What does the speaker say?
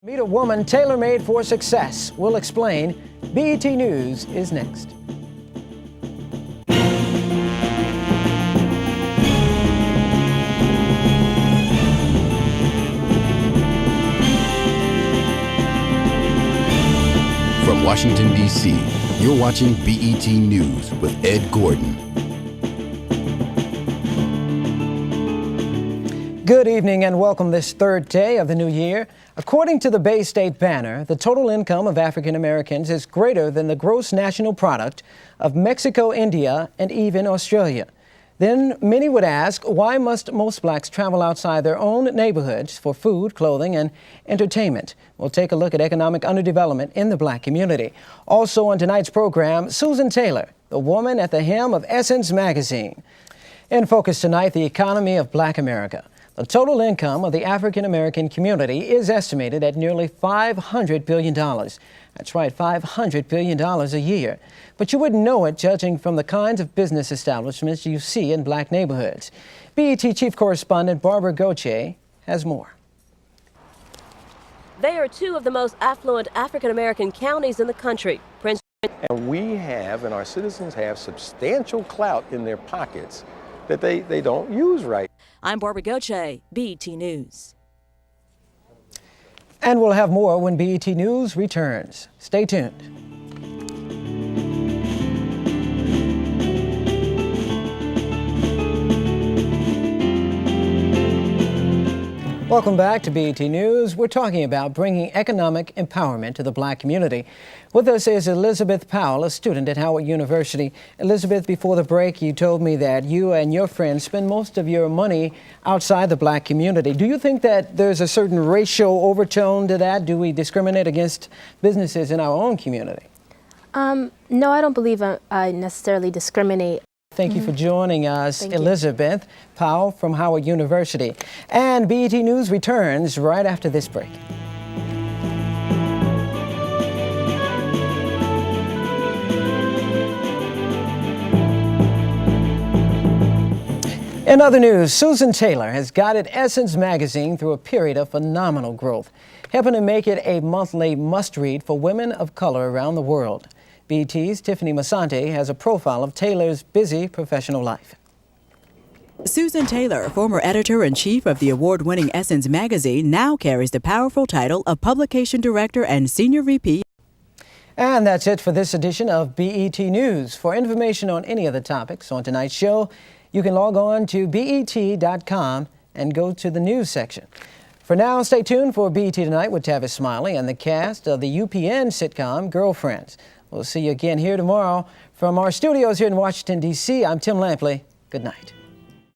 Meet a woman tailor-made for success. We'll explain. BET News is next. From Washington, D.C., you're watching BET News with Ed Gordon. Good evening and welcome this third day of the new year. According to the Bay State Banner, the total income of African Americans is greater than the gross national product of Mexico, India, and even Australia. Then many would ask, why must most blacks travel outside their own neighborhoods for food, clothing, and entertainment? We'll take a look at economic underdevelopment in the black community. Also on tonight's program, Susan Taylor, the woman at the helm of Essence magazine. In focus tonight, the economy of black America. The total income of the African American community is estimated at nearly $500 billion. That's right, $500 billion a year. But you wouldn't know it judging from the kinds of business establishments you see in black neighborhoods. BET Chief Correspondent Barbara Gauthier has more. They are two of the most affluent African American counties in the country. And we have, and our citizens have, substantial clout in their pockets that they don't use right. I'm Barbara Gauthier, BET News. And we'll have more when BET News returns. Stay tuned. Welcome back to BET News. We're talking about bringing economic empowerment to the black community. With us is Elizabeth Powell, a student at Howard University. Elizabeth, before the break, you told me that you and your friends spend most of your money outside the black community. Do you think that there's a certain racial overtone to that? Do we discriminate against businesses in our own community? No, I don't believe I necessarily discriminate. Thank you for joining us, Elizabeth Powell from Howard University. And BET News returns right after this break. In other news, Susan Taylor has guided Essence magazine through a period of phenomenal growth, helping to make it a monthly must-read for women of color around the world. BET's Tiffany Masante has a profile of Taylor's busy professional life. Susan Taylor, former editor-in-chief of the award-winning Essence magazine, now carries the powerful title of Publication Director and Senior VP. And that's it for this edition of BET News. For information on any of the topics on tonight's show, you can log on to BET.com and go to the news section. For now, stay tuned for BET Tonight with Tavis Smiley and the cast of the UPN sitcom Girlfriends. We'll see you again here tomorrow. From our studios here in Washington, D.C., I'm Tim Lampley. Good night.